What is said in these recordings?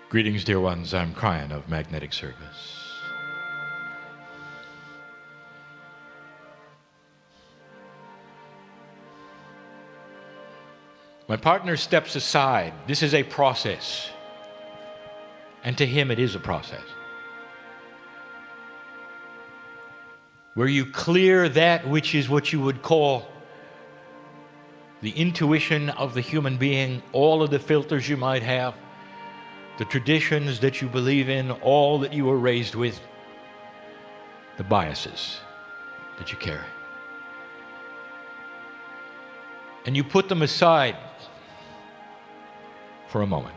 Greetings, dear ones. I'm Kryon of Magnetic Service. My partner steps aside. This is a process. And to him, it is a process. Where you clear that which is what you would call the intuition of the human being, all of the filters you might have, the traditions that you believe in, all that you were raised with, the biases that you carry. And you put them aside for a moment.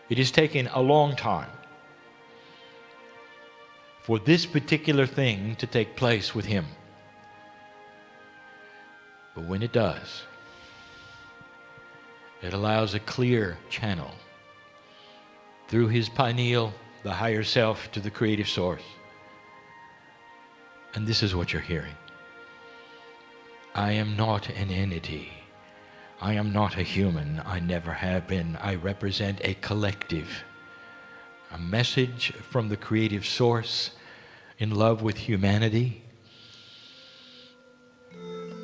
It has taken a long time for this particular thing to take place with him. But when it does, it allows a clear channel through his pineal, the higher self, to the creative source. And this is what you're hearing. I am not an entity. I am not a human. I never have been. I represent a collective. A message from the creative source in love with humanity.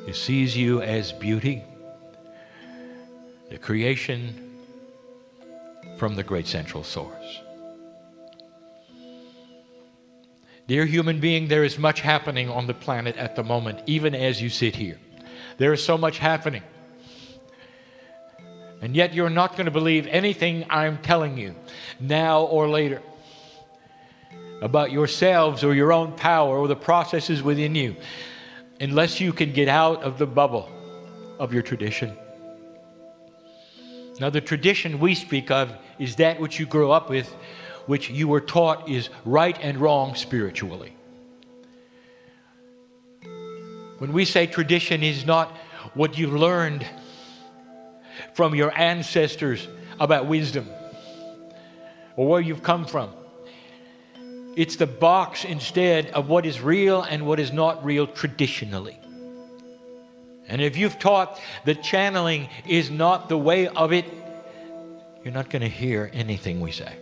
He sees you as beauty. The creation from the great central source. Dear human being, there is much happening on the planet at the moment, even as you sit here. There is so much happening. And yet you're not going to believe anything I'm telling you, now or later, about yourselves or your own power or the processes within you, unless you can get out of the bubble of your tradition. Now, the tradition we speak of is that which you grew up with, which you were taught is right and wrong spiritually. When we say tradition is not what you learned from your ancestors about wisdom or where you've come from. It's the box instead of what is real and what is not real traditionally. And if you've taught that channeling is not the way of it, you're not going to hear anything we say.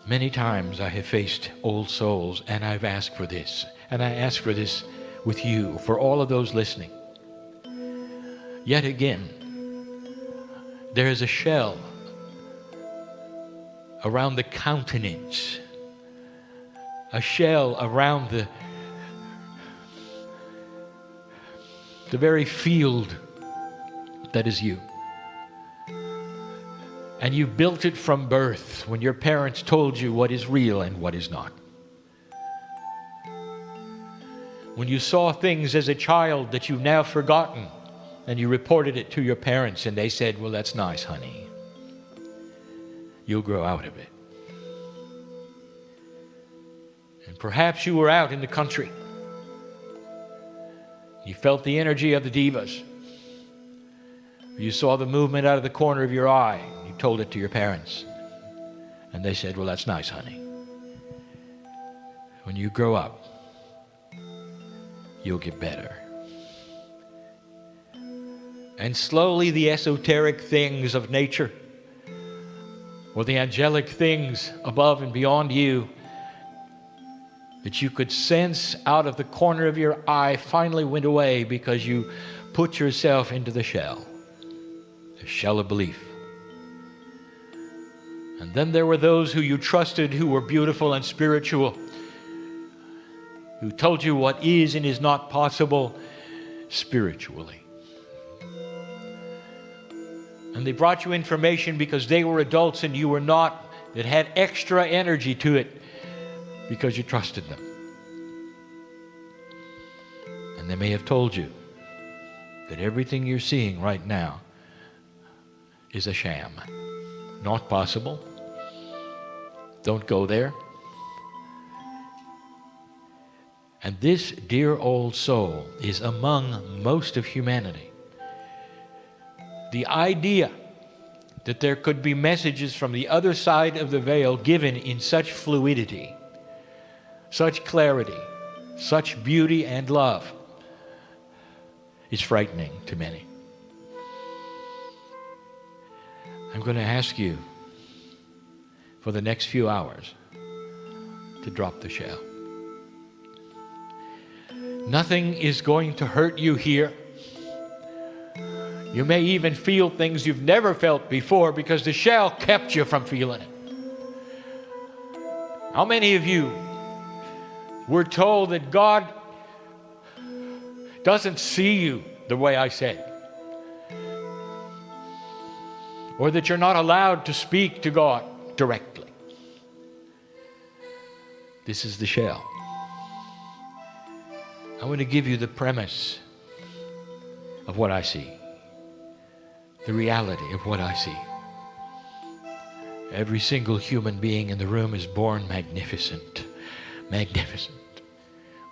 Many times I have faced old souls and I've asked for this. And I ask for this with you, for all of those listening. Yet again, there is a shell around the countenance, a shell around the very field that is you. And you built it from birth when your parents told you what is real and what is not. When you saw things as a child that you've now forgotten and you reported it to your parents and they said, well, that's nice, honey. You'll grow out of it. And perhaps you were out in the country. You felt the energy of the divas. You saw the movement out of the corner of your eye. You told it to your parents. And they said, well, that's nice, honey. When you grow up, you'll get better. And slowly the esoteric things of nature, or the angelic things above and beyond you, that you could sense out of the corner of your eye finally went away because you put yourself into the shell of belief. And then there were those who you trusted who were beautiful and spiritual, who told you what is and is not possible spiritually. And they brought you information because they were adults and you were not, that had extra energy to it because you trusted them. And they may have told you that everything you're seeing right now is a sham. Not possible. Don't go there. And this dear old soul is among most of humanity. The idea that there could be messages from the other side of the veil given in such fluidity, such clarity, such beauty and love, is frightening to many. I'm going to ask you for the next few hours to drop the shell. Nothing is going to hurt you here. You may even feel things you've never felt before because the shell kept you from feeling it. How many of you were told that God doesn't see you the way I said? Or that you're not allowed to speak to God directly? This is the shell. I want to give you the premise of what I see. The reality of what I see. Every single human being in the room is born magnificent. Magnificent.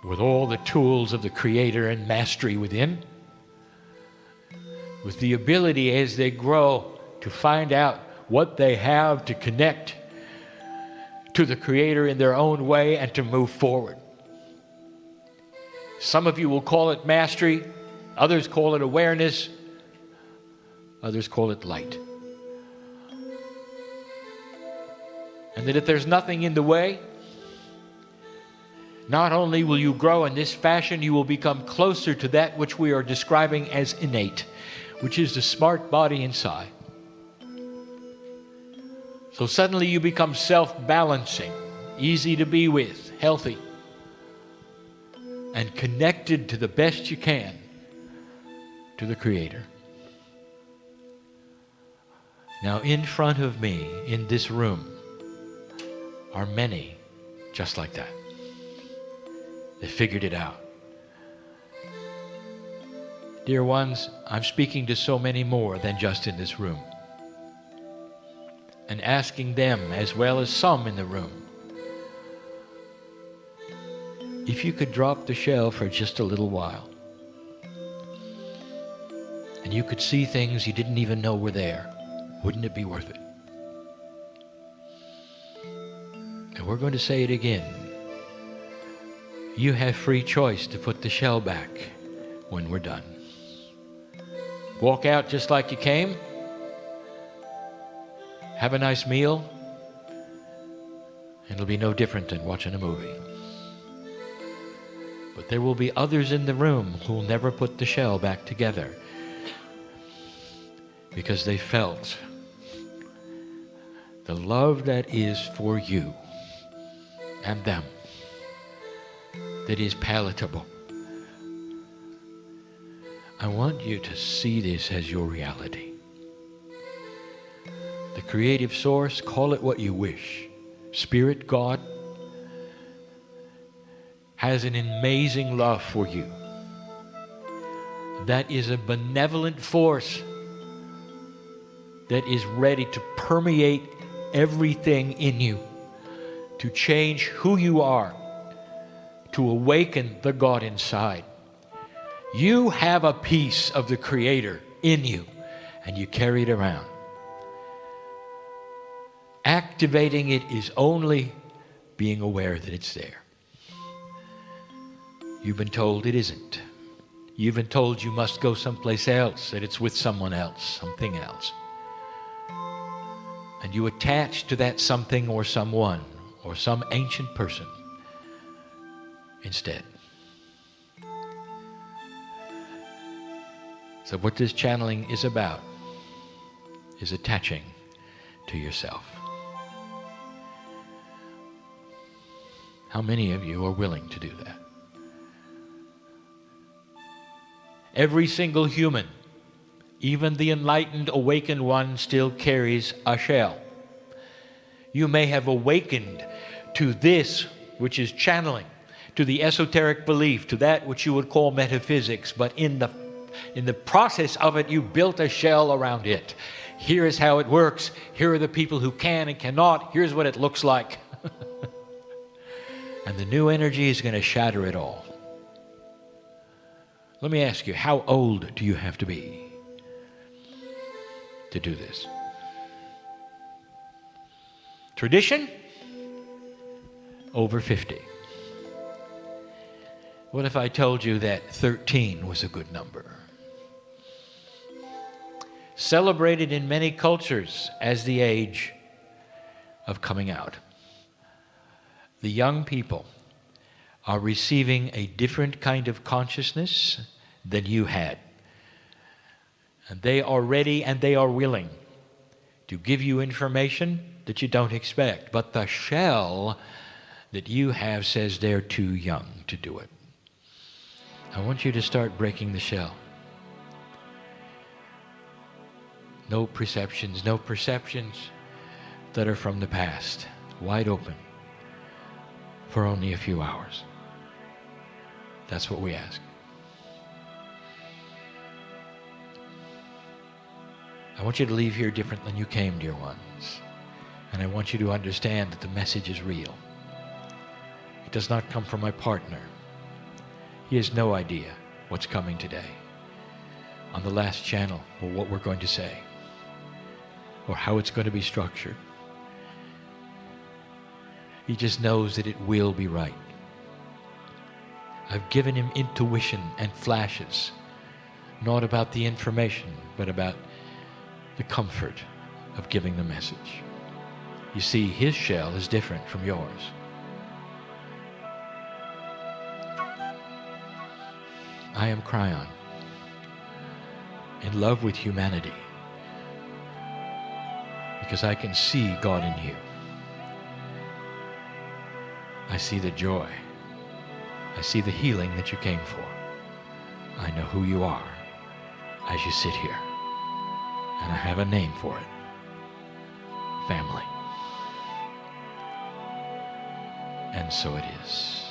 With all the tools of the Creator and mastery within. With the ability as they grow to find out what they have to connect to the Creator in their own way and to move forward. Some of you will call it mastery. Others call it awareness. Others call it light. And that if there's nothing in the way, not only will you grow in this fashion, you will become closer to that which we are describing as innate, which is the smart body inside. So suddenly you become self-balancing, easy to be with, healthy, and connected to the best you can to the Creator. Now, in front of me, in this room, are many just like that. They figured it out. Dear ones, I'm speaking to so many more than just in this room, and asking them, as well as some in the room, if you could drop the shell for just a little while, and you could see things you didn't even know were there, wouldn't it be worth it? And we're going to say it again. You have free choice to put the shell back when we're done. Walk out just like you came. Have a nice meal. It'll be no different than watching a movie. But there will be others in the room who will never put the shell back together because they felt the love that is for you and them, that is palatable. I want you to see this as your reality. The creative source, call it what you wish. Spirit, God, has an amazing love for you. That is a benevolent force that is ready to permeate everything in you, to change who you are, to awaken the God inside. You have a piece of the Creator in you, and you carry it around. Activating it is only being aware that it's there. You've been told it isn't. You've been told you must go someplace else, that it's with someone else, something else. And you attach to that something or someone or some ancient person instead. So what this channeling is about is attaching to yourself. How many of you are willing to do that? Every single human, even the enlightened, awakened one, still carries a shell. You may have awakened to this, which is channeling, to the esoteric belief, to that which you would call metaphysics, but in the process of it, you built a shell around it. Here is how it works. Here are the people who can and cannot. Here's what it looks like. And the new energy is going to shatter it all. Let me ask you, how old do you have to be to do this? Tradition? Over 50. What if I told you that 13 was a good number? celebrated in many cultures as the age of coming out. The young people are receiving a different kind of consciousness than you had. And they are ready and they are willing to give you information that you don't expect. But the shell that you have says they're too young to do it. I want you to start breaking the shell. No perceptions that are from the past. Wide open for only a few hours. That's what we ask. I want you to leave here different than you came, dear ones. And I want you to understand that the message is real. It does not come from my partner. He has no idea what's coming today on the last channel, or what we're going to say, or how it's going to be structured. He just knows that it will be right. I've given him intuition and flashes, not about the information, but about the comfort of giving the message. You see, his shell is different from yours. I am Kryon, in love with humanity, because I can see God in you. I see the joy. I see the healing that you came for. I know who you are as you sit here. And I have a name for it. Family. And so it is.